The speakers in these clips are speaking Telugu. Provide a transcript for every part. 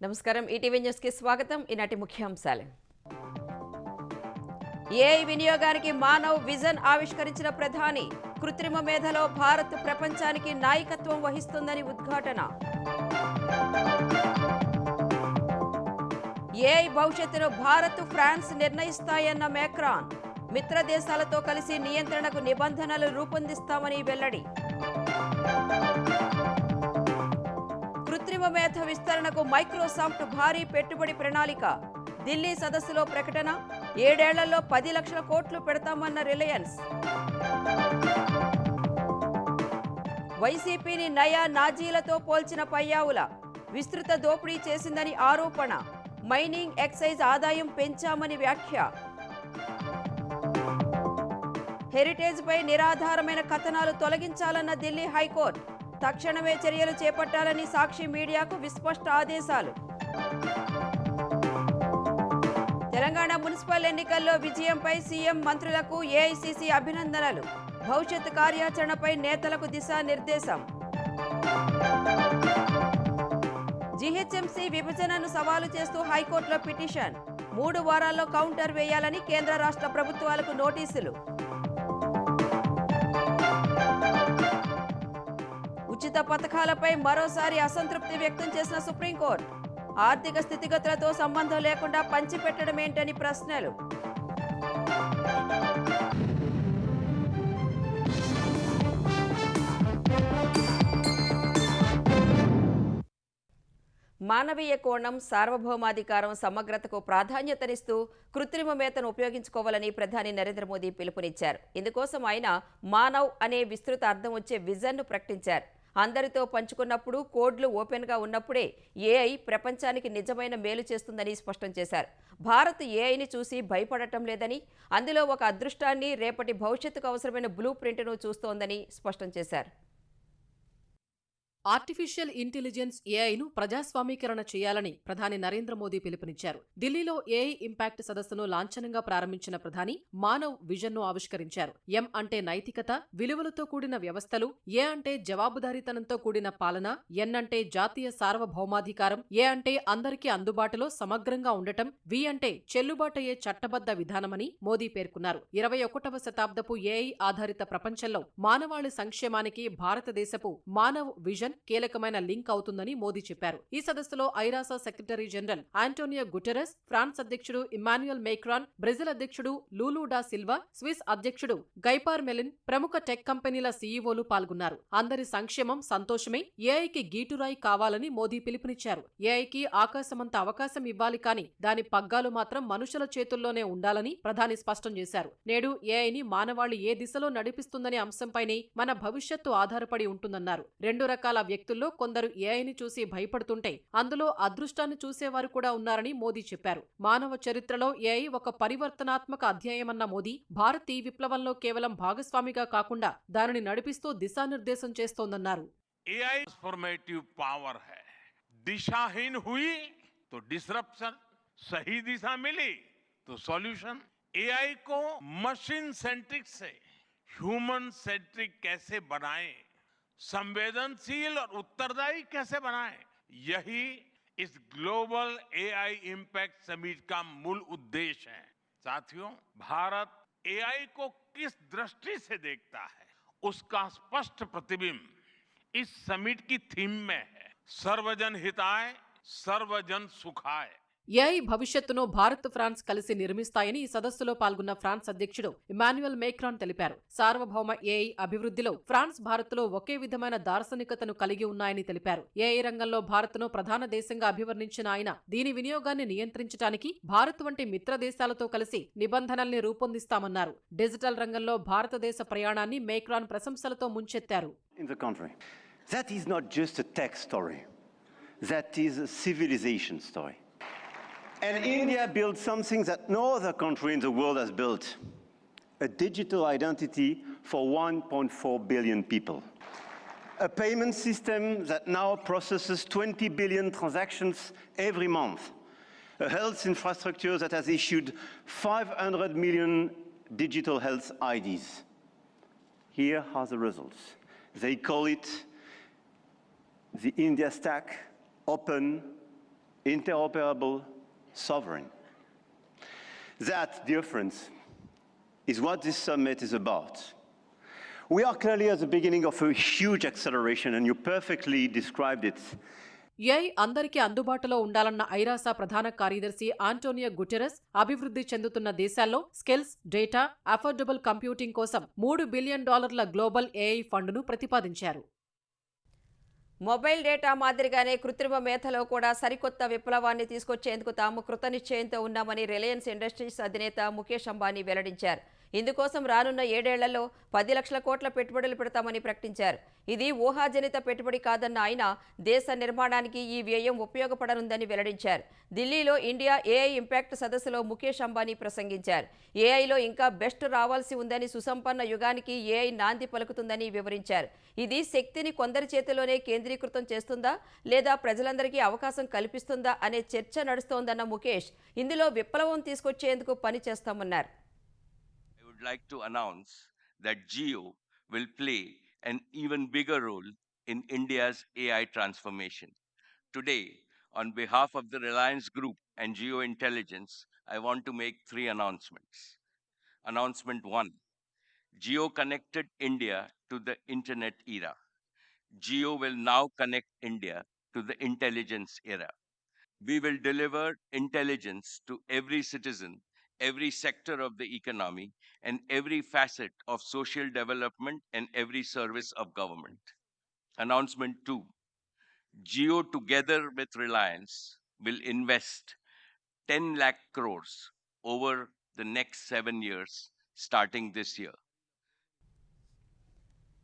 నమస్కారం ఈటీవీ న్యూస్ కి స్వాగతం. ఈనాటి ముఖ్యాంశాలు. ఏఐ వినియోగానికి మానవ్ విజన్ ఆవిష్కరించిన ప్రధాని. కృత్రిమ మేధలో భారత్ ప్రపంచానికి నాయకత్వం వహిస్తుందని ఉద్ఘాటన. ఏఐ భవిష్యత్తును భారత్ ఫ్రాన్స్ నిర్ణయిస్తాయన్న మేక్రాన్. మిత్ర దేశాలతో కలిసి నియంత్రణకు నిబంధనలు రూపొందిస్తామని వెల్లడి. కృత్రిమ మేధ విస్తరణకు మైక్రోసాఫ్ట్ భారీ పెట్టుబడి ప్రణాళిక. ఢిల్లీ సదస్సులో ప్రకటన. 7 ఏళ్లలో 10 లక్షల కోట్లు పెడతామన్న రిలయన్స్. వైసీపీని నయా నాజీలతో పోల్చిన పయ్యావుల. విస్తృత దోపిడీ చేసిందని ఆరోపణ. మైనింగ్ ఎక్సైజ్ ఆదాయం పెంచామని వ్యాఖ్య. హెరిటేజ్ పై నిరాధారమైన కథనాలు తొలగించాలన్న ఢిల్లీ హైకోర్టు. తక్షణమే చర్యలు చేపట్టాలని సాక్షి మీడియాకు విస్పష్ట ఆదేశాలు. తెలంగాణ మున్సిపల్ ఎన్నికల్లో విజయంపై సీఎం మంత్రులకు ఏఐసీసీ అభినందనలు. భవిష్యత్ కార్యాచరణపై నేతలకు దిశానిర్దేశం. జీహెచ్ఎంసీ విభజనను సవాలు చేస్తూ హైకోర్టులో పిటిషన్. 3 వారాల్లో కౌంటర్ వేయాలని కేంద్ర రాష్ట్ర ప్రభుత్వాలకు నోటీసులు. ఉచిత పథకాలపై మరోసారి అసంతృప్తి వ్యక్తం చేసిన సుప్రీంకోర్టు. ఆర్థిక స్థితిగతులతో సంబంధం లేకుండా పంచిపెట్టడం ఏంటని ప్రశ్నలు. మానవీయ కోణం, సార్వభౌమాధికారం, సమగ్రతకు ప్రాధాన్యతనిస్తూ కృత్రిమ మేధను ఉపయోగించుకోవాలని ప్రధాని నరేంద్ర మోదీ పిలుపునిచ్చారు. ఇందుకోసం ఆయన మానవ్ అనే విస్తృత అర్థం వచ్చే విజన్ను ప్రకటించారు. అందరితో పంచుకున్నప్పుడు, కోడ్లు ఓపెన్గా ఉన్నప్పుడే ఏఐ ప్రపంచానికి నిజమైన మేలు చేస్తుందని స్పష్టం చేశారు. భారత్ ఏఐని చూసి భయపడటం లేదని, అందులో ఒక అదృష్టాన్ని, రేపటి భవిష్యత్తుకు అవసరమైన బ్లూ ప్రింట్ను చూస్తోందని స్పష్టం చేశారు. ఆర్టిఫిషియల్ ఇంటెలిజెన్స్ ఏఐను ప్రజాస్వామీకరణ చేయాలని ప్రధాని నరేంద్ర మోదీ పిలుపునిచ్చారు. ఢిల్లీలో ఏఐ ఇంపాక్ట్ సదస్సును లాంఛనంగా ప్రారంభించిన ప్రధాని మానవ్ విజన్ను ఆవిష్కరించారు. ఎం అంటే నైతికత, విలువలతో కూడిన వ్యవస్థలు, ఏ అంటే జవాబుదారీతనంతో కూడిన పాలన, ఎన్ అంటే జాతీయ సార్వభౌమాధికారం, ఏ అంటే అందరికీ అందుబాటులో సమగ్రంగా ఉండటం, వి అంటే చెల్లుబాటయ్యే చట్టబద్ధ విధానమని మోదీ పేర్కొన్నారు. 21వ శతాబ్దపు ఏఐ ఆధారిత ప్రపంచంలో మానవాళి సంక్షేమానికి భారతదేశపు మానవ్ విజన్ కీలకమైన లింక్ అవుతుందని మోదీ చెప్పారు. ఈ సదస్సులో ఐరాస secretary general Antonio Guterres, France అధ్యక్షుడు ఇమాన్యుయల్ మేక్రాన్, బ్రెజిల్ అధ్యక్షుడు లూలు డా సిల్వా, స్విస్ అధ్యక్షుడు గైపార్ మెలిన్, ప్రముఖ టెక్ కంపెనీల సీఈఓలు పాల్గొన్నారు. అందరి సంక్షేమం, సంతోషమే ఏఐకి గీటురాయి కావాలని మోదీ పిలుపునిచ్చారు. ఏఐకి ఆకాశమంత అవకాశం ఇవ్వాలి, కానీ దాని పగ్గాలు మాత్రం మనుషుల చేతుల్లోనే ఉండాలని ప్రధాని స్పష్టం చేశారు. నేడు ఏఐని మానవాళి ఏ దిశలో నడిపిస్తుందనే అంశంపైనే మన భవిష్యత్తు ఆధారపడి ఉంటుందన్నారు. 2 రకాల వ్యక్తుల్లో కొందరు ఏఐని చూసి భయపడుతుంటే, అందులో అదృష్టాన్ని చూసేవారు కూడా ఉన్నారని మోదీ చెప్పారు. మానవ చరిత్రలో ఏఐ ఒక పరివర్తనాత్మక అధ్యాయమన్న మోదీ, భారత్ ఈ విప్లవంలో కేవలం భాగస్వామిగా కాకుండా దానిని నడిపిస్తూ దిశానిర్దేశం చేస్తోందన్నారు. ఏఐ ట్రాన్స్ఫార్మేటివ్ పవర్ है. दिशाहीन हुई तो डिसरप्शन, सही दिशा मिली तो सॉल्यूशन. एआई को मशीन सेंट्रिक से ह्यूमन सेंट्रिक कैसे बनाएं, संवेदनशील और उत्तरदायी कैसे बनाएं, यही इस ग्लोबल एआई इंपैक्ट समिट का मूल उद्देश्य है. साथियों, भारत एआई को किस दृष्टि से देखता है, उसका स्पष्ट प्रतिबिंब इस समिट की थीम में है. सर्वजन हिताय, सर्वजन सुखाय. ఏఐ భవిష్యత్తును భారత్, ఫ్రాన్స్ కలిసి నిర్మిస్తాయని ఈ సదస్సులో పాల్గొన్న ఫ్రాన్స్ అధ్యక్షుడు ఇమాన్యుయల్ మేక్రాన్ తెలిపారు. సార్వభౌమ ఏఐ అభివృద్ధిలో ఫ్రాన్స్, భారత్లో ఒకే విధమైన దార్శనికతను కలిగి ఉన్నాయని తెలిపారు. ఏఐ రంగంలో భారత్ను ప్రధాన దేశంగా అభివర్ణించిన ఆయన, దీని వినియోగాన్ని నియంత్రించడానికి భారత్ వంటి మిత్ర దేశాలతో కలిసి నిబంధనల్ని రూపొందిస్తామన్నారు. డిజిటల్ రంగంలో భారతదేశ ప్రయాణాన్ని Macron ప్రశంసలతో ముంచెత్తారు. That is not just a tech story. That is a civilization story. And India built something that no other country in the world has built. A digital identity for 1.4 billion people. A payment system that now processes 20 billion transactions every month. A health infrastructure that has issued 500 million digital health IDs. Here are the results. They call it the India Stack, open, interoperable sovereign. That difference is what this summit is about. We are clearly at the beginning of a huge acceleration, and you perfectly described it. AI అందరికీ అందుబాటులో ఉండాలన్న ఐరాస ప్రధాన కార్యదర్శి ఆంటోనియో గుటెరస్ అభివృద్ధి చెందుతున్న దేశాల్లో స్కిల్స్, డేటా, అఫోర్డబుల్ కంప్యూటింగ్ కోసం $3 బిలియన్ గ్లోబల్ ఏఐ ఫండ్ను ప్రతిపాదించారు. మొబైల్ డేటా మాదిరిగానే కృత్రిమ మేధలో కూడా సరికొత్త విప్లవాన్ని తీసుకొచ్చేందుకు తాము కృతనిశ్చయంతో ఉన్నామని రిలయన్స్ ఇండస్ట్రీస్ అధినేత ముఖేష్ అంబానీ వెల్లడించారు. ఇందుకోసం రానున్న 7 ఏళ్లలో 10 లక్షల కోట్ల పెట్టుబడులు పెడతామని ప్రకటించారు. ఇది ఊహాజనిత పెట్టుబడి కాదన్న ఆయన దేశ నిర్మాణానికి ఈ వ్యయం ఉపయోగపడనుందని వెల్లడించారు. ఢిల్లీలో ఇండియా ఏఐ ఇంపాక్ట్ సదస్సులో ముఖేష్ అంబానీ ప్రసంగించారు. ఏఐలో ఇంకా బెస్ట్ రావాల్సి ఉందని, సుసంపన్న యుగానికి ఏఐ నాంది పలుకుతుందని వివరించారు. ఇది శక్తిని కొందరి చేతిలోనే కేంద్రీకృతం చేస్తుందా లేదా ప్రజలందరికీ అవకాశం కల్పిస్తుందా అనే చర్చ నడుస్తోందన్న ముఖేష్ ఇందులో విప్లవం తీసుకొచ్చేందుకు పని చేస్తామన్నారు. I would like to announce that Jio will play an even bigger role in India's AI transformation. Today, on behalf of the Reliance Group and Jio Intelligence, I want to make 3 announcements. Announcement 1. Jio connected India to the internet era. Jio will now connect India to the intelligence era. We will deliver intelligence to every citizen, every sector of the economy, and every facet of social development and every service of government. Announcement 2. Jio, together with Reliance, will invest 10 lakh crores over the next 7 years, starting this year.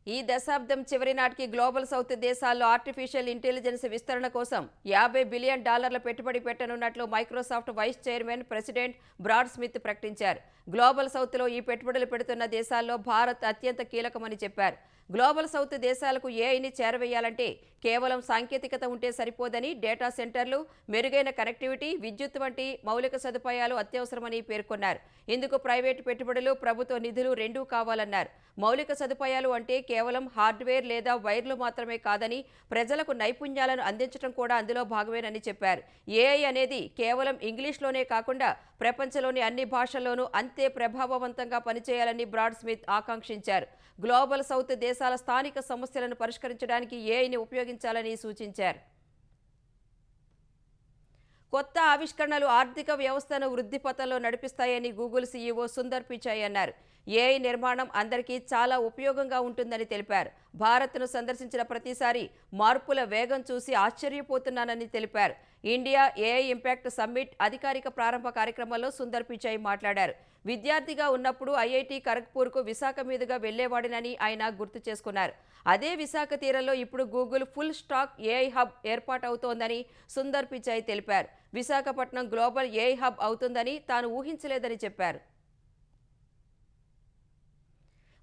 ఈ దశాబ్దం చివరి నాటికి గ్లోబల్ సౌత్ దేశాల్లో ఆర్టిఫిషియల్ ఇంటెలిజెన్స్ విస్తరణ కోసం $50 బిలియన్ పెట్టుబడి పెట్టనున్నట్లు Microsoft vice chairman, president Brad Smith ప్రకటించారు. గ్లోబల్ సౌత్లో ఈ పెట్టుబడులు పెడుతున్న దేశాల్లో భారత్ అత్యంత కీలకమని చెప్పారు. గ్లోబల్ సౌత్ దేశాలకు ఏఐని చేరవేయాలంటే కేవలం సాంకేతికత ఉంటే సరిపోదని, డేటా సెంటర్లు, మెరుగైన కనెక్టివిటీ, విద్యుత్ వంటి మౌలిక సదుపాయాలు అత్యవసరమని పేర్కొన్నారు. ఇందుకు ప్రైవేటు పెట్టుబడులు, ప్రభుత్వ నిధులు రెండూ కావాలన్నారు. మౌలిక సదుపాయాలు అంటే కేవలం హార్డ్వేర్ లేదా వైర్లు మాత్రమే కాదని, ప్రజలకు నైపుణ్యాలను అందించడం కూడా అందులో భాగమేనని చెప్పారు. ఏఐ అనేది కేవలం ఇంగ్లీష్లోనే కాకుండా ప్రపంచంలోని అన్ని భాషల్లోనూ అంతే ప్రభావవంతంగా పనిచేయాలని బ్రాడ్ స్మిత్ ఆకాంక్షించారు. గ్లోబల్ సౌత్ దేశాల స్థానిక సమస్యలను పరిష్కరించడానికి ఏఐని ఉపయోగించాలని సూచించారు. కొత్త ఆవిష్కరణలు ఆర్థిక వ్యవస్థను వృద్ధి పథంలో నడిపిస్తాయని గూగుల్ సీఈఓ సుందర్ పిచాయ్ అన్నారు. ఏఐ నిర్మాణం అందరికీ చాలా ఉపయోగంగా ఉంటుందని తెలిపారు. భారత్ను సందర్శించిన ప్రతిసారి మార్పుల వేగం చూసి ఆశ్చర్యపోతున్నానని తెలిపారు. ఇండియా ఏఐ ఇంపాక్ట్ సమ్మిట్ అధికారిక ప్రారంభ కార్యక్రమంలో సుందర్ పిచాయ్ మాట్లాడారు. విద్యార్థిగా ఉన్నప్పుడు ఐఐటి ఖరగ్పూర్కు విశాఖ మీదుగా వెళ్లేవాడినని ఆయన గుర్తు చేసుకున్నారు. అదే విశాఖ తీరంలో ఇప్పుడు Google full stack AI hub ఏర్పాటవుతోందని సుందర్ పిచాయ్ తెలిపారు. విశాఖపట్నం గ్లోబల్ ఏఐ హబ్ అవుతుందని తాను ఊహించలేదని చెప్పారు.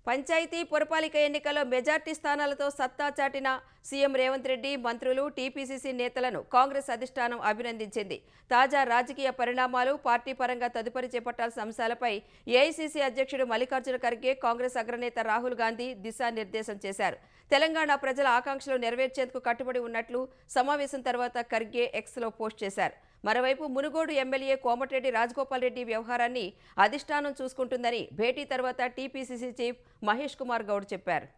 పంచాయతీ పురపాలిక ఎన్నికల్లో మెజార్టీ స్థానాలతో సత్తా చాటిన సీఎం రేవంత్ రెడ్డి, మంత్రులు, టీపీసీసీ నేతలను కాంగ్రెస్ అధిష్టానం అభినందించింది. తాజా రాజకీయ పరిణామాలు, పార్టీ పరంగా తదుపరి చేపట్టాల్సిన అంశాలపై ఏఐసీసీ అధ్యక్షుడు మల్లికార్జున ఖర్గే, కాంగ్రెస్ అగ్రనేత రాహుల్ గాంధీ దిశానిర్దేశం చేశారు. తెలంగాణ ప్రజల ఆకాంక్షలు నెరవేర్చేందుకు కట్టుబడి ఉన్నట్లు సమావేశం తర్వాత ఖర్గే ఎక్స్లో పోస్ట్ చేశారు. మరోవైపు మునుగోడు ఎమ్మెల్యే కోమటిరెడ్డి రాజగోపాల్ రెడ్డి వ్యవహారాన్ని అధిష్టానం చూసుకుంటుందని భేటీ తర్వాత టీపీసీసీ చీఫ్ మహేష్ కుమార్ గౌడ్ చెప్పారు.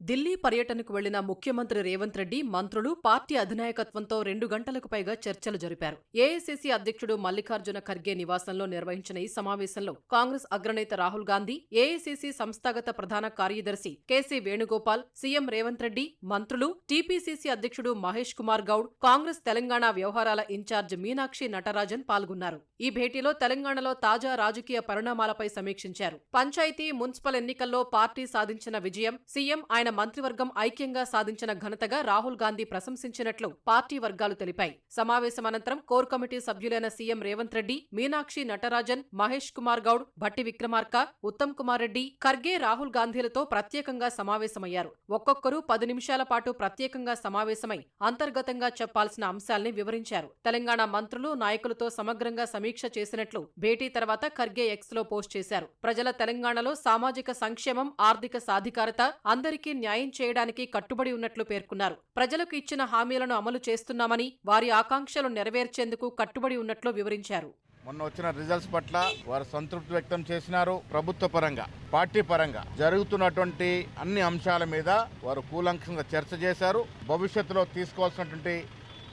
ఢిల్లీ పర్యటనకు వెళ్లిన ముఖ్యమంత్రి రేవంత్ రెడ్డి, మంత్రులు, పార్టీ అధినాయకత్వంతో 2 గంటలకు పైగా చర్చలు జరిపారు. ఏఐసీసీ అధ్యక్షుడు మల్లికార్జున ఖర్గే నివాసంలో నిర్వహించిన ఈ సమావేశంలో కాంగ్రెస్ అగ్రనేత రాహుల్ గాంధీ, ఏఐసీసీ సంస్థాగత ప్రధాన కార్యదర్శి కేసీ వేణుగోపాల్, సీఎం రేవంత్ రెడ్డి, మంత్రులు, టీపీసీసీ అధ్యక్షుడు మహేష్ కుమార్ గౌడ్, కాంగ్రెస్ తెలంగాణ వ్యవహారాల ఇన్ఛార్జ్ మీనాక్షి నటరాజన్ పాల్గొన్నారు. ఈ భేటీలో తెలంగాణలో తాజా రాజకీయ పరిణామాలపై సమీక్షించారు. పంచాయతీ, మున్సిపల్ ఎన్నికల్లో పార్టీ సాధించిన విజయం, సీఎం, ఆయన మంత్రివర్గం ఐక్యంగా సాధించిన ఘనతగా రాహుల్ గాంధీ ప్రశంసించినట్లు పార్టీ వర్గాలు తెలిపాయి. సమావేశం అనంతరం కోర్ కమిటీ సభ్యులైన సీఎం రేవంత్ రెడ్డి, మీనాక్షి నటరాజన్, మహేష్ కుమార్ గౌడ్, భట్టి విక్రమార్క, ఉత్తమ్ కుమార్ రెడ్డి, ఖర్గే, రాహుల్ గాంధీలతో ప్రత్యేకంగా సమావేశమయ్యారు. ఒక్కొక్కరు 10 నిమిషాల పాటు ప్రత్యేకంగా సమావేశమై అంతర్గతంగా చెప్పాల్సిన అంశాల్ని వివరించారు. తెలంగాణ మంత్రులు, నాయకులతో సమగ్రంగా సమీక్ష చేసినట్లు భేటీ తర్వాత ఖర్గే ఎక్స్లో పోస్ట్ చేశారు. ప్రజల తెలంగాణలో సామాజిక సంక్షేమం, ఆర్థిక సాధికారత, అందరికీ న్యాయం చేయడానికి కట్టుబడి ఉన్నట్లు పేర్కొన్నారు. ప్రజలకు ఇచ్చిన హామీలను అమలు చేస్తున్నామని, వారి ఆకాంక్షలు నెరవేర్చేందుకు కట్టుబడి ఉన్నట్లు వివరించారు. మొన్న వచ్చిన రిజల్ట్స్ పట్ల వారు సంతృప్తి వ్యక్తం చేసినారు. ప్రభుత్వ పరంగా, పార్టీ పరంగా జరుగుతున్నటువంటి అన్ని అంశాల మీద వారు కూలంకషంగా చర్చ చేశారు. భవిష్యత్తులో తీసుకోవాల్సినటువంటి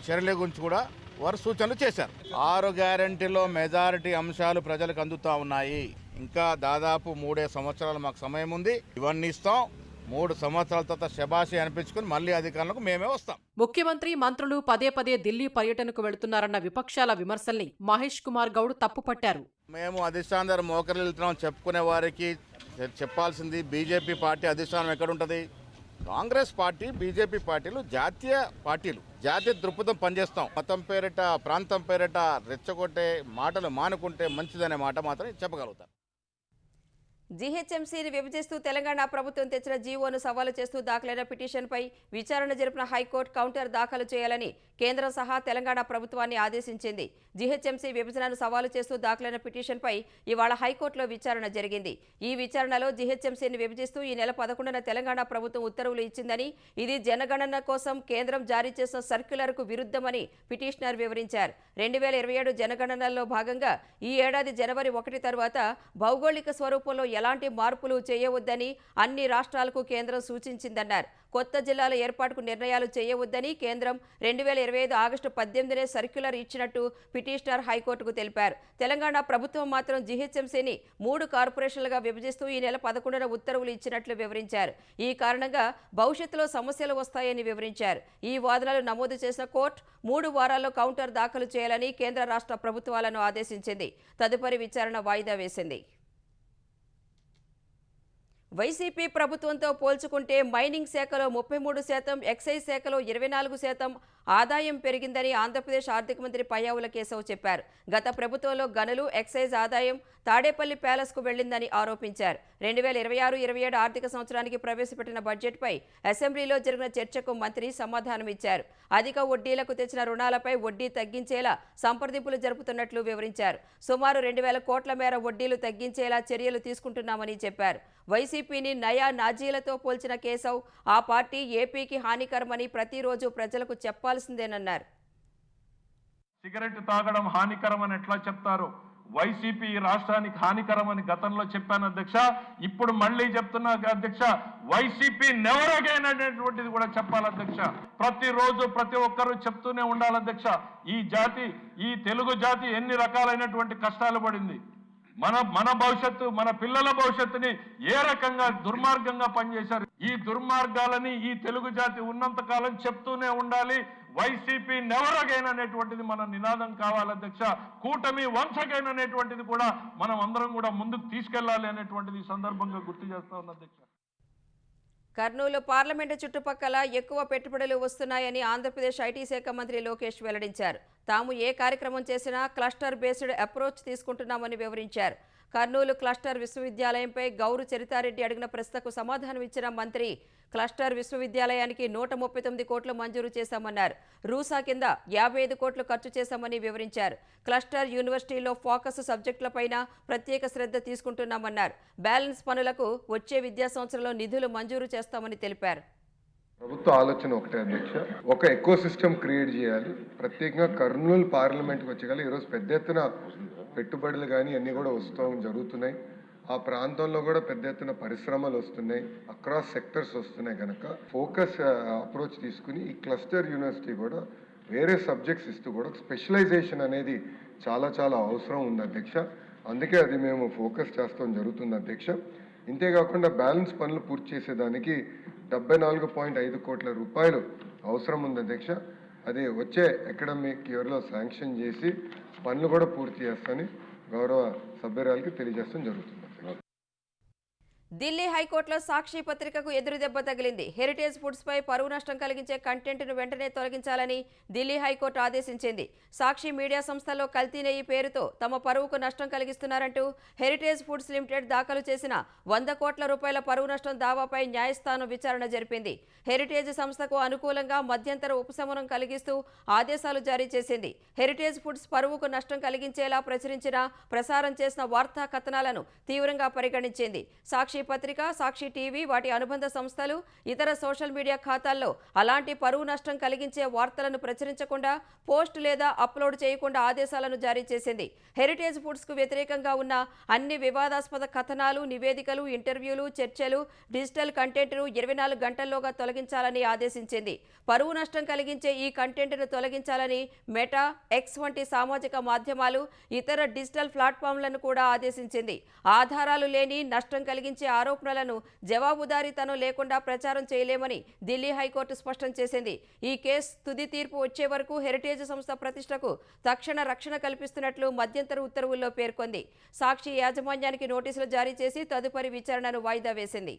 చర్యల గురించి కూడా వారు సూచనలు చేశారు. 6 గ్యారంటీలో మెజారిటీ అంశాలు ప్రజలకు అందుతా ఉన్నాయి. ఇంకా దాదాపు 3 సంవత్సరాలు మాకు సమయం ఉంది. ఇవన్నీ ఇస్తాం. 3 సంవత్సరాల తర్వాత శబాషి అనిపించుకుని మళ్లీ అధికారంలోకి మేమే వస్తాం. ముఖ్యమంత్రి, మంత్రులు పదే పదే ఢిల్లీ పర్యటనకు వెళుతున్నారన్న విపక్షాల విమర్శల్ని మహేష్ కుమార్ గౌడ్ తప్పుపట్టారు. మేము అధిష్టానం మోకర్లు వెళ్తున్నాం చెప్పుకునే వారికి చెప్పాల్సింది, బీజేపీ పార్టీ అధిష్టానం ఎక్కడుంటుంది? కాంగ్రెస్ పార్టీ, బీజేపీ పార్టీలు జాతీయ పార్టీలు. జాతీయ దృక్పథం పనిచేస్తాం. మతం పేరిట, ప్రాంతం పేరిట రెచ్చగొట్టే మాటలు మానుకుంటే మంచిదనే మాట మాత్రం చెప్పగలుగుతాం. జీహెచ్ఎంసీని విభజిస్తూ తెలంగాణ ప్రభుత్వం తెచ్చిన జీవోను సవాలు చేస్తూ దాఖలైన పిటిషన్పై విచారణ జరిపిన హైకోర్టు కౌంటర్ దాఖలు చేయాలని కేంద్రం సహా తెలంగాణ ప్రభుత్వాన్ని ఆదేశించింది. జీహెచ్ఎంసీ విభజనను సవాలు చేస్తూ దాఖలైన పిటిషన్పై ఇవాళ హైకోర్టులో విచారణ జరిగింది. ఈ విచారణలో జీహెచ్ఎంసీని విభజిస్తూ ఈ నెల 11న తెలంగాణ ప్రభుత్వం ఉత్తర్వులు ఇచ్చిందని, ఇది జనగణన కోసం కేంద్రం జారీ చేసిన సర్క్యులర్కు విరుద్ధమని పిటిషనర్ వివరించారు. 2027 జనగణనలో భాగంగా ఈ ఏడాది జనవరి 1 తర్వాత భౌగోళిక స్వరూపంలో ఎలాంటి మార్పులు చేయవద్దని అన్ని రాష్ట్రాలకు కేంద్రం సూచించిందన్నారు. కొత్త జిల్లాల ఏర్పాటుకు నిర్ణయాలు చేయవద్దని కేంద్రం 2025 ఆగస్టు 18నే సర్క్యులర్ ఇచ్చినట్టు పిటిషనర్ హైకోర్టుకు తెలిపారు. తెలంగాణ ప్రభుత్వం మాత్రం జీహెచ్ఎంసీని 3 కార్పొరేషన్లుగా విభజిస్తూ ఈ నెల 11న ఉత్తర్వులు ఇచ్చినట్లు వివరించారు. ఈ కారణంగా భవిష్యత్తులో సమస్యలు వస్తాయని వివరించారు. ఈ వాదనలు నమోదు చేసిన కోర్టు 3 వారాల్లో కౌంటర్ దాఖలు చేయాలని కేంద్ర రాష్ట్ర ప్రభుత్వాలను ఆదేశించింది. తదుపరి విచారణ వాయిదా వేసింది. వైసీపీ ప్రభుత్వంతో పోల్చుకుంటే మైనింగ్ శాఖలో 33%, ఎక్సైజ్ శాఖలో 24% ఆదాయం పెరిగిందని ఆంధ్రప్రదేశ్ ఆర్థిక మంత్రి పయ్యావుల కేశవ్ చెప్పారు. గత ప్రభుత్వంలో గనులు, ఎక్సైజ్ ఆదాయం తాడేపల్లి ప్యాలెస్కు వెళ్లిందని ఆరోపించారు. 2026-27 ఆర్థిక సంవత్సరానికి ప్రవేశపెట్టిన బడ్జెట్పై అసెంబ్లీలో జరిగిన చర్చకు మంత్రి సమాధానమిచ్చారు. అధిక వడ్డీలకు తెచ్చిన రుణాలపై వడ్డీ తగ్గించేలా సంప్రదింపులు జరుపుతున్నట్లు వివరించారు. సుమారు 2,000 కోట్ల మేర వడ్డీలు తగ్గించేలా చర్యలు తీసుకుంటున్నామని చెప్పారు. వైసీపీని నయా నాజీలతో పోల్చిన కేశవ్ ఆ పార్టీ ఏపీకి హానికరమని ప్రతిరోజు ప్రజలకు చెప్పాల్సిందేనన్నారు. సిగరెట్ తాగడం హానికరం అని ఎట్లా చెప్తారు? వైసీపీ రాష్ట్రానికి హానికరమని గతంలో చెప్పాను అధ్యక్ష. ఇప్పుడు మళ్ళీ చెప్తున్నా అధ్యక్ష, వైసీపీ నెవర్ అగైన్ అనేటువంటిది కూడా చెప్పాలి అధ్యక్ష. ప్రతిరోజు ప్రతి ఒక్కరూ చెప్తూనే ఉండాలి అధ్యక్ష. ఈ తెలుగు జాతి ఎన్ని రకాలైనటువంటి కష్టాలు పడింది. మన భవిష్యత్తు, మన పిల్లల భవిష్యత్తుని ఏ రకంగా దుర్మార్గంగా పనిచేశారు. ఈ దుర్మార్గాలని ఈ తెలుగు జాతి ఉన్నంత కాలం చెప్తూనే ఉండాలి. వైసీపీ నెవర్ అగైన్ అనేటువంటిది మన నినాదం కావాలి అధ్యక్ష. కూటమి వన్స్ అగైన్ అనేటువంటిది కూడా మనం అందరం కూడా ముందుకు తీసుకెళ్లాలి అనేటువంటిది సందర్భంగా గుర్తు చేస్తా ఉన్న అధ్యక్ష. కర్నూలు పార్లమెంటు చుట్టుపక్కల ఎక్కువ పెట్టుబడులు వస్తున్నాయని ఆంధ్రప్రదేశ్ ఐటీ శాఖ మంత్రి లోకేష్ వెల్లడించారు. తాము ఏ కార్యక్రమం చేసినా క్లస్టర్ బేస్డ్ అప్రోచ్ తీసుకుంటున్నామని వివరించారు. కర్నూలు క్లస్టర్ విశ్వవిద్యాలయంపై గౌరు చరితారెడ్డి అడిగిన ప్రశ్నకు సమాధానమిచ్చిన మంత్రి క్లస్టర్ విశ్వవిద్యాలయానికి 139 కోట్లు మంజూరు చేశామన్నారు. రూసా కింద 55 కోట్లు ఖర్చు చేశామని వివరించారు. క్లస్టర్ యూనివర్సిటీలో ఫోకస్ సబ్జెక్టులపైన ప్రత్యేక శ్రద్ధ తీసుకుంటున్నామన్నారు. బ్యాలెన్స్ పనులకు వచ్చే విద్యా సంవత్సరంలో నిధులు మంజూరు చేస్తామని తెలిపారు. ప్రభుత్వ ఆలోచన ఒకటే అధ్యక్ష, ఒక ఎకో సిస్టమ్ క్రియేట్ చేయాలి. ప్రత్యేకంగా కర్నూలు పార్లమెంట్కి వచ్చేగల ఈరోజు పెద్ద ఎత్తున పెట్టుబడులు కానీ అన్నీ కూడా వస్తూ జరుగుతున్నాయి. ఆ ప్రాంతంలో కూడా పెద్ద ఎత్తున పరిశ్రమలు వస్తున్నాయి, అక్రాస్ సెక్టర్స్ వస్తున్నాయి. కనుక ఫోకస్ అప్రోచ్ తీసుకుని ఈ క్లస్టర్ యూనివర్సిటీ కూడా వేరే సబ్జెక్ట్స్ ఇస్తూ కూడా స్పెషలైజేషన్ అనేది చాలా చాలా అవసరం ఉంది అధ్యక్ష. అందుకే అది మేము ఫోకస్ చేస్తాం జరుగుతుంది అధ్యక్ష. ఇంతేకాకుండా బ్యాలెన్స్ పనులు పూర్తి చేసేదానికి 74.5 కోట్ల రూపాయలు అవసరం ఉంది అధ్యక్ష. అది వచ్చే అకాడమిక్ ఇయర్లో శాంక్షన్ చేసి పనులు కూడా పూర్తి చేస్తానని గౌరవ సభ్యురాలకి తెలియజేస్తాం జరుగుతుంది. ఢిల్లీ హైకోర్టులో సాక్షి పత్రికకు ఎదురుదెబ్బ తగిలింది. హెరిటేజ్ ఫుడ్స్ పై పరువు నష్టం కలిగించే కంటెంట్ను వెంటనే తొలగించాలని ఢిల్లీ హైకోర్టు ఆదేశించింది. సాక్షి మీడియా సంస్థలో కల్తీ నెయ్యి పేరుతో తమ పరువుకు నష్టం కలిగిస్తున్నారంటూ హెరిటేజ్ ఫుడ్స్ లిమిటెడ్ దాఖలు చేసిన 100 కోట్ల రూపాయల పరువు నష్టం దావాపై న్యాయస్థానం విచారణ జరిపింది. హెరిటేజ్ సంస్థకు అనుకూలంగా మధ్యంతర ఉపశమనం కలిగిస్తూ ఆదేశాలు జారీ చేసింది. హెరిటేజ్ ఫుడ్స్ పరువుకు నష్టం కలిగించేలా ప్రసారం చేసిన వార్తా కథనాలను తీవ్రంగా పరిగణించింది. సాక్షి పత్రిక, సాక్షి టీవీ, వాటి అనుబంధ సంస్థలు, ఇతర సోషల్ మీడియా ఖాతాల్లో అలాంటి పరువు నష్టం కలిగించే వార్తలను ప్రచురించకుండా, పోస్ట్ లేదా అప్లోడ్ చేయకుండా ఆదేశాలను జారీ చేసింది. హెరిటేజ్ ఫుడ్స్కు వ్యతిరేకంగా ఉన్న అన్ని వివాదాస్పద కథనాలు, నివేదికలు, ఇంటర్వ్యూలు, చర్చలు, డిజిటల్ కంటెంట్ను 24 గంటల్లోగా తొలగించాలని ఆదేశించింది. పరువు నష్టం కలిగించే ఈ కంటెంట్ను తొలగించాలని మెటా, ఎక్స్ వంటి సామాజిక మాధ్యమాలు, ఇతర డిజిటల్ ప్లాట్ఫామ్లను కూడా ఆదేశించింది. ఆధారాలు లేని, నష్టం కలిగించే ఆరోపణలను జవాబుదారీతనం లేకుండా ప్రచారం చేయలేమని ఢిల్లీ హైకోర్టు స్పష్టం చేసింది. ఈ కేసు తుది తీర్పు వచ్చే వరకు హెరిటేజ్ సంస్థ ప్రతిష్టకు తక్షణ రక్షణ కల్పిస్తున్నట్లు మధ్యంతర ఉత్తర్వుల్లో పేర్కొంది. సాక్షి యాజమాన్యానికి నోటీసులు జారీ చేసి తదుపరి విచారణను వాయిదా వేసింది.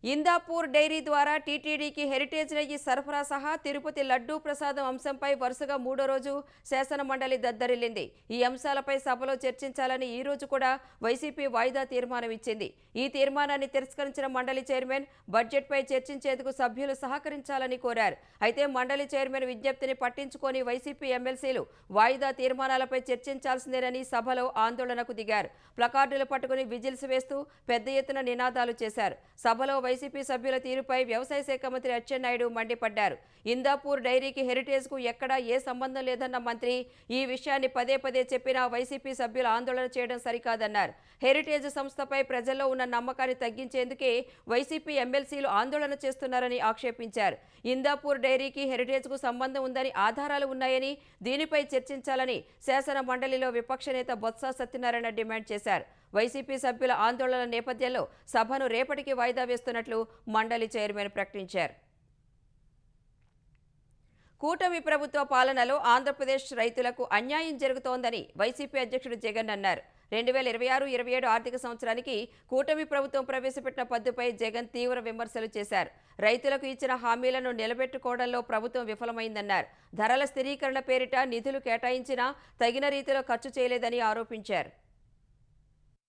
ఇందాపూర్ డైరీ ద్వారా టీటీడీకి హెరిటేజ్ నెయ్యి సరఫరా సహా తిరుపతి లడ్డూ ప్రసాదం అంశంపై వరుసగా 3వ రోజు శాసన మండలి దద్దరిల్లింది. ఈ అంశాలపై సభలో చర్చించాలని ఈ రోజు కూడా వైసీపీ వాయిదా తీర్మానం ఇచ్చింది. ఈ తీర్మానాన్ని తిరస్కరించిన మండలి చైర్మన్ బడ్జెట్పై చర్చించేందుకు సభ్యులు సహకరించాలని కోరారు. అయితే మండలి చైర్మన్ విజ్ఞప్తిని పట్టించుకొని వైసీపీ ఎమ్మెల్సీలు వాయిదా తీర్మానాలపై చర్చించాల్సిందేనని సభలో ఆందోళనకు దిగారు. ప్లకార్డులు పట్టుకుని విజిల్స్ వేస్తూ పెద్ద ఎత్తున నినాదాలు చేశారు. సభలో వైసీపీ సభ్యుల తీరుపై వ్యవసాయ శాఖ మంత్రి అచ్చెన్నాయుడు మండిపడ్డారు. ఇందాపూర్ డైరీకి హెరిటేజ్కు ఎక్కడా ఏ సంబంధం లేదన్న మంత్రి ఈ విషయాన్ని పదే పదే చెప్పినా వైసీపీ సభ్యులు ఆందోళన చేయడం సరికాదన్నారు. హెరిటేజ్ సంస్థపై ప్రజల్లో ఉన్న నమ్మకాన్ని తగ్గించేందుకే వైసీపీ ఎమ్మెల్సీలు ఆందోళన చేస్తున్నారని ఆక్షేపించారు. ఇందాపూర్ డైరీకి హెరిటేజ్కు సంబంధం ఉందని ఆధారాలు ఉన్నాయని, దీనిపై చర్చించాలని శాసన మండలిలో విపక్ష నేత బొత్స సత్యనారాయణ డిమాండ్ చేశారు. వైసీపీ సభ్యుల ఆందోళన నేపథ్యంలో సభను రేపటికి వాయిదా వేస్తున్నట్లు మండలి చైర్మన్ ప్రకటించారు. కూటమి ప్రభుత్వ పాలనలో ఆంధ్రప్రదేశ్ రైతులకు అన్యాయం జరుగుతోందని వైసీపీ అధ్యక్షుడు జగన్ అన్నారు. 2026-27 ఆర్థిక సంవత్సరానికి కూటమి ప్రభుత్వం ప్రవేశపెట్టిన పద్దుపై జగన్ తీవ్ర విమర్శలు చేశారు. రైతులకు ఇచ్చిన హామీలను నిలబెట్టుకోవడంలో ప్రభుత్వం విఫలమైందన్నారు. ధరల స్థిరీకరణ పేరిట నిధులు కేటాయించినా తగిన రీతిలో ఖర్చు చేయలేదని ఆరోపించారు.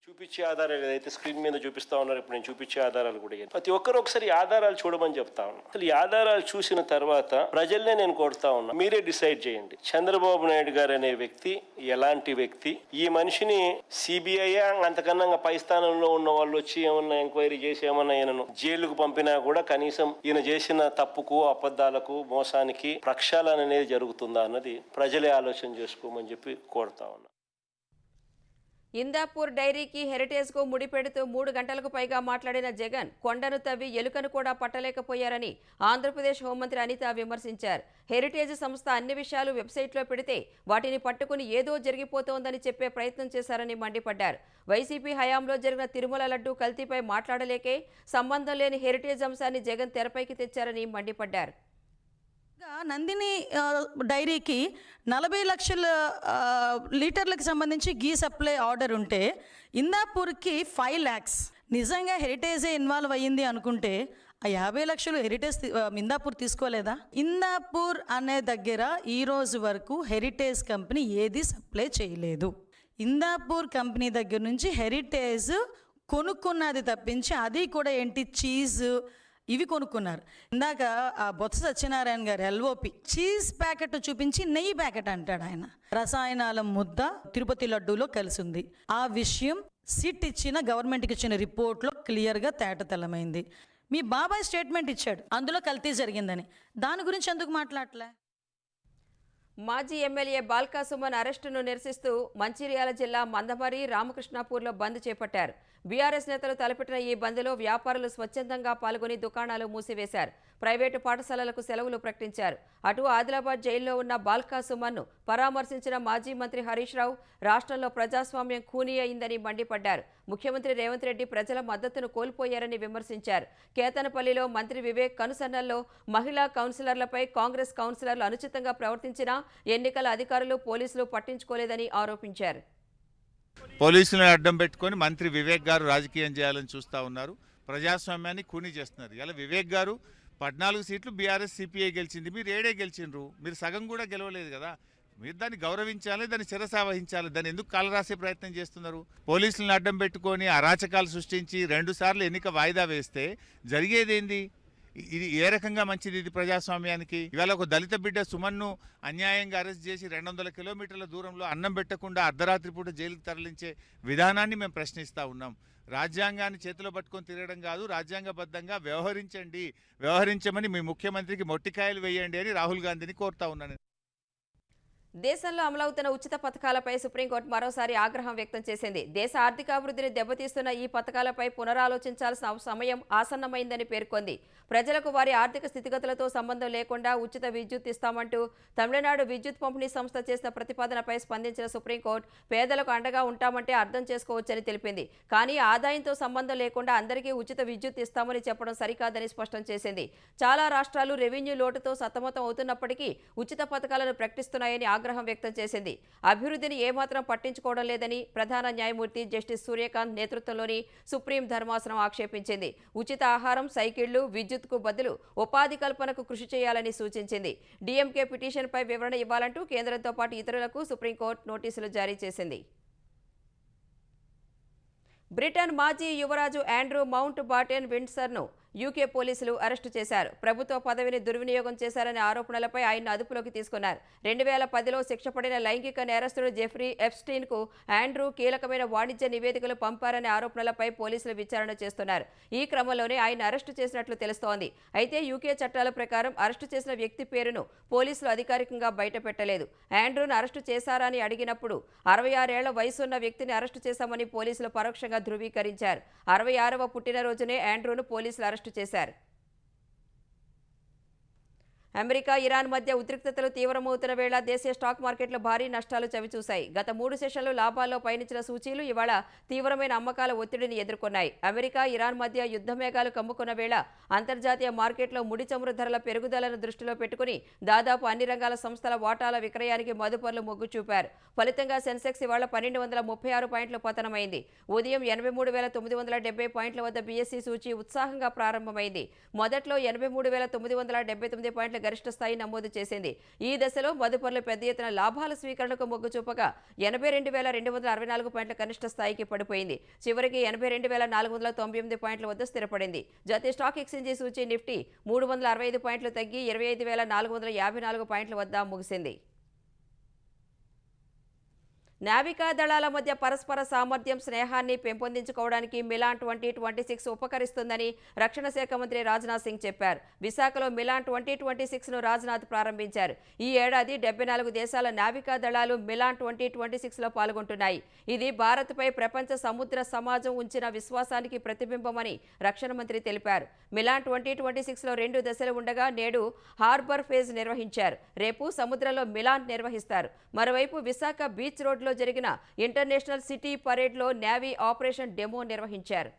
చూపించే ఆధారాలు ఏదైతే స్క్రీన్ మీద చూపిస్తా ఉన్నారు, ఇప్పుడు నేను చూపించే ఆధారాలు కూడా ప్రతి ఒక్కరు ఒకసారి ఆధారాలు చూడమని చెప్తా ఉన్నా. అసలు ఈ ఆధారాలు చూసిన తర్వాత ప్రజల్నే నేను కోరుతా ఉన్నా, మీరే డిసైడ్ చేయండి. చంద్రబాబు నాయుడు గారు అనే వ్యక్తి ఎలాంటి వ్యక్తి? ఈ మనిషిని సిబిఐ అంతకన్నా పై స్థానంలో ఉన్న వాళ్ళు వచ్చి ఏమన్నా ఎంక్వైరీ చేసి ఏమన్నా ఈయనను జైలుకు పంపినా కూడా కనీసం ఈయన చేసిన తప్పుకు, అబద్ధాలకు, మోసానికి ప్రక్షాళన అనేది జరుగుతుందా అన్నది ప్రజలే ఆలోచన చేసుకోమని చెప్పి కోరుతా ఉన్నా. ఇందాపూర్ డైరీకి హెరిటేజ్కు ముడిపెడుతూ 3 గంటలకు పైగా మాట్లాడిన జగన్ కొండను తవ్వి ఎలుకను కూడా పట్టలేకపోయారని ఆంధ్రప్రదేశ్ హోంమంత్రి అనిత విమర్శించారు. హెరిటేజ్ సంస్థ అన్ని విషయాలు వెబ్సైట్లో పెడితే వాటిని పట్టుకుని ఏదో జరిగిపోతోందని చెప్పే ప్రయత్నం చేశారని మండిపడ్డారు. వైసీపీ హయాంలో జరిగిన తిరుమల లడ్డూ కల్తీపై మాట్లాడలేకే సంబంధం లేని హెరిటేజ్ అంశాన్ని జగన్ తెరపైకి తెచ్చారని మండిపడ్డారు. నందిని డైరీకి 40 లక్షల లీటర్లకు సంబంధించి గీ సప్లై ఆర్డర్ ఉంటే ఇందాపూర్కి 5 lakhs. నిజంగా హెరిటేజే ఇన్వాల్వ్ అయ్యింది అనుకుంటే ఆ 50 లక్షలు హెరిటేజ్ ఇందాపూర్ తీసుకోలేదా? ఇందాపూర్ అనే దగ్గర ఈ రోజు వరకు హెరిటేజ్ కంపెనీ ఏది సప్లై చేయలేదు. ఇందాపూర్ కంపెనీ దగ్గర నుంచి హెరిటేజ్ కొనుక్కున్నది తప్పించి, అది కూడా ఏంటి, చీజ్ ఇవి కొనుక్కున్నారు. ఇందాక ఆ బొత్స సత్యనారాయణ గారు ఎల్ఓపి చీజ్ ప్యాకెట్ చూపించి నెయ్యి ప్యాకెట్ అంటాడు ఆయన. రసాయనాల ముద్ద తిరుపతి లడ్డూలో కలిసి ఉంది. ఆ విషయం సిట్ ఇచ్చిన గవర్నమెంట్కి ఇచ్చిన రిపోర్ట్లో క్లియర్గా తేటతెల్లమైంది. మీ బాబాయ్ స్టేట్మెంట్ ఇచ్చాడు అందులో కల్తీ జరిగిందని. దాని గురించి ఎందుకు మాట్లాడలే? మాజీ ఎమ్మెల్యే బాల్కా సుమన్ అరెస్టును నిరసిస్తూ మంచిర్యాల జిల్లా మందమరి, రామకృష్ణాపూర్లో బంద్ చేపట్టారు. బీఆర్ఎస్ నేతలు తలపెట్టిన ఈ బంద్లో వ్యాపారులు స్వచ్ఛందంగా పాల్గొని దుకాణాలు మూసివేశారు. ప్రైవేటు పాఠశాలలకు సెలవులు ప్రకటించారు. అటు ఆదిలాబాద్ జైల్లో ఉన్న బాల్కా సుమన్ను పరామర్శించిన మాజీ మంత్రి హరీష్ రావు రాష్ట్రంలో ప్రజాస్వామ్యం ఖూనీ అయిందని మండిపడ్డారు. ముఖ్యమంత్రి రేవంత్ రెడ్డి ప్రజల మద్దతును కోల్పోయారని విమర్శించారు. కేతనపల్లిలో మంత్రి వివేక్ కనుసన్నల్లో మహిళా కౌన్సిలర్లపై కాంగ్రెస్ కౌన్సిలర్లు అనుచితంగా ప్రవర్తించినా ఎన్నికల అధికారులు, పోలీసులు పట్టించుకోలేదని ఆరోపించారు. పోలీసులను అడ్డం పెట్టుకొని మంత్రి వివేక్ గారు రాజకీయం చేయాలని చూస్తూ ఉన్నారు. ప్రజాస్వామ్యాన్ని ఖూనీ చేస్తున్నారు. ఇలా వివేక్ గారు 14 సీట్లు బీఆర్ఎస్ సిపిఐ గెలిచింది, మీరు 7 గెలిచిండ్రు. మీరు సగం కూడా గెలవలేదు కదా. మీరు దాన్ని గౌరవించాలి, దాన్ని శిరసా వహించాలి. దాన్ని ఎందుకు కాలరాసే ప్రయత్నం చేస్తున్నారు? పోలీసులను అడ్డం పెట్టుకొని అరాచకాలు సృష్టించి 2 సార్లు ఎన్నిక వాయిదా వేస్తే జరిగేదేంది? ఇది ఏ రకంగా మంచిది ఇది ప్రజాస్వామ్యానికి? ఇవాళ ఒక దళిత బిడ్డ సుమన్ను అన్యాయంగా అరెస్ట్ చేసి 200 కిలోమీటర్ల దూరంలో అన్నం పెట్టకుండా అర్ధరాత్రి పూట జైలుకు తరలించే విధానాన్ని మేము ప్రశ్నిస్తూ ఉన్నాం. రాజ్యాంగాన్ని చేతిలో పట్టుకొని తిరగడం కాదు, రాజ్యాంగబద్ధంగా వ్యవహరించమని మీ ముఖ్యమంత్రికి మొట్టికాయలు వేయండి అని రాహుల్ గాంధీని కోరుతా ఉన్నాను. దేశంలో అమలవుతున్న ఉచిత పథకాలపై సుప్రీంకోర్టు మరోసారి ఆగ్రహం వ్యక్తం చేసింది. దేశ ఆర్థికాభివృద్ధిని దెబ్బతీస్తున్న ఈ పథకాలపై పునరాలోచించాల్సిన సమయం ఆసన్నమైందని పేర్కొంది. ప్రజలకు వారి ఆర్థిక స్థితిగతులతో సంబంధం లేకుండా ఉచిత విద్యుత్ ఇస్తామంటూ తమిళనాడు విద్యుత్ పంపిణీ సంస్థ చేసిన ప్రతిపాదనపై స్పందించిన సుప్రీంకోర్టు పేదలకు అండగా ఉంటామంటే అర్థం చేసుకోవచ్చని తెలిపింది. కానీ ఆదాయంతో సంబంధం లేకుండా అందరికీ ఉచిత విద్యుత్ ఇస్తామని చెప్పడం సరికాదని స్పష్టం చేసింది. చాలా రాష్ట్రాలు రెవెన్యూ లోటుతో సతమతం అవుతున్నప్పటికీ ఉచిత పథకాలను ప్రకటిస్తున్నాయని ఆగ్రహం వ్యక్తం చేసింది. అభివృద్ధిని ఏమాత్రం పట్టించుకోవడం లేదని ప్రధాన న్యాయమూర్తి జస్టిస్ సూర్యకాంత్ నేతృత్వంలోని సుప్రీం ధర్మాసనం ఆక్షేపించింది. ఉచిత ఆహారం, సైకిళ్లు, విద్యుత్కు బదులు ఉపాధి కల్పనకు కృషి చేయాలని సూచించింది. డీఎంకే పిటిషన్పై వివరణ ఇవ్వాలంటూ కేంద్రంతో పాటు ఇతరులకు సుప్రీంకోర్టు నోటీసులు జారీ చేసింది. బ్రిటన్ మాజీ యువరాజు ఆండ్రూ మౌంట్ బాటెన్ విండ్సర్ను యూకే పోలీసులు అరెస్టు చేశారు. ప్రభుత్వ పదవిని దుర్వినియోగం చేశారనే ఆరోపణలపై ఆయన్ను అదుపులోకి తీసుకున్నారు. 2010లో శిక్ష పడిన లైంగిక నేరస్తుడు జెఫ్రీ ఎప్స్టీన్కు ఆండ్రూ కీలకమైన వాణిజ్య నివేదికలు పంపారనే ఆరోపణలపై పోలీసులు విచారణ చేస్తున్నారు. ఈ క్రమంలోనే ఆయన అరెస్టు చేసినట్లు తెలుస్తోంది. అయితే యూకే చట్టాల ప్రకారం అరెస్టు చేసిన వ్యక్తి పేరును పోలీసులు అధికారికంగా బయటపెట్టలేదు. ఆండ్రూను అరెస్టు చేశారని అడిగినప్పుడు 66 ఏళ్ల వయసున్న వ్యక్తిని అరెస్టు చేశామని పోలీసులు పరోక్షంగా ధృవీకరించారు. 66వ పుట్టినరోజునే ఆండ్రూను పోలీసులు అరెస్టు చేశారు. అమెరికా, ఇరాన్ మధ్య ఉద్రిక్తతలు తీవ్రమవుతున్న వేళ దేశీయ స్టాక్ మార్కెట్లు భారీ నష్టాలు చవిచూశాయి. గత 3 సెషన్లు లాభాల్లో పయనించిన సూచీలు ఇవాళ తీవ్రమైన అమ్మకాల ఒత్తిడిని ఎదుర్కొన్నాయి. అమెరికా, ఇరాన్ మధ్య యుద్ధ మేఘాలు కమ్ముకున్న వేళ అంతర్జాతీయ మార్కెట్లో ముడి చమురు ధరల పెరుగుదలను దృష్టిలో పెట్టుకుని దాదాపు అన్ని రంగాల సంస్థల వాటాల విక్రయానికి మదుపర్లు మొగ్గు చూపారు. ఫలితంగా సెన్సెక్స్ ఇవాళ 1236 పాయింట్ల పతనమైంది. ఉదయం 83,970 పాయింట్ల వద్ద బీఎస్సీ సూచీ ఉత్సాహంగా ప్రారంభమైంది. మొదట్లో 83,979 పాయింట్ల గరిష్ట స్థాయి నమోదు చేసింది. ఈ దశలో మదుపర్లు పెద్ద ఎత్తున లాభాల స్వీకరణకు మొగ్గు చూపగా 82,264 పాయింట్ల కనిష్ట స్థాయికి పడిపోయింది. చివరికి 82,498 పాయింట్ల వద్ద స్థిరపడింది. జాతీయ స్టాక్ ఎక్స్చేంజీ సూచీ నిఫ్టీ 365 పాయింట్లు తగ్గి 25,454 పాయింట్ల వద్ద ముగిసింది. నావికా దళాల మధ్య పరస్పర సామర్థ్యం, స్నేహాన్ని పెంపొందించుకోవడానికి మిలాన్ 2026 ఉపకరిస్తుందని రక్షణ శాఖ మంత్రి రాజ్నాథ్ సింగ్ చెప్పారు. విశాఖలో మిలాన్ 2026ను రాజ్నాథ్ ప్రారంభించారు. ఈ ఏడాది 74 దేశాల నావికా దళాలు మిలాన్ 2026లో పాల్గొంటున్నాయి. ఇది భారత్పై ప్రపంచ సముద్ర సమాజం ఉంచిన విశ్వాసానికి ప్రతిబింబమని రక్షణ మంత్రి తెలిపారు. మిలాన్ 2026లో 2 దశలు ఉండగా నేడు హార్బర్ ఫేజ్ నిర్వహించారు. రేపు సముద్రంలో మిలాన్ నిర్వహిస్తారు. మరోవైపు విశాఖ బీచ్ రోడ్లో జరిగిన ఇంటర్నేషనల్ సిటీ పరేడ్లో నేవీ ఆపరేషన్ డెమో నిర్వహించారు.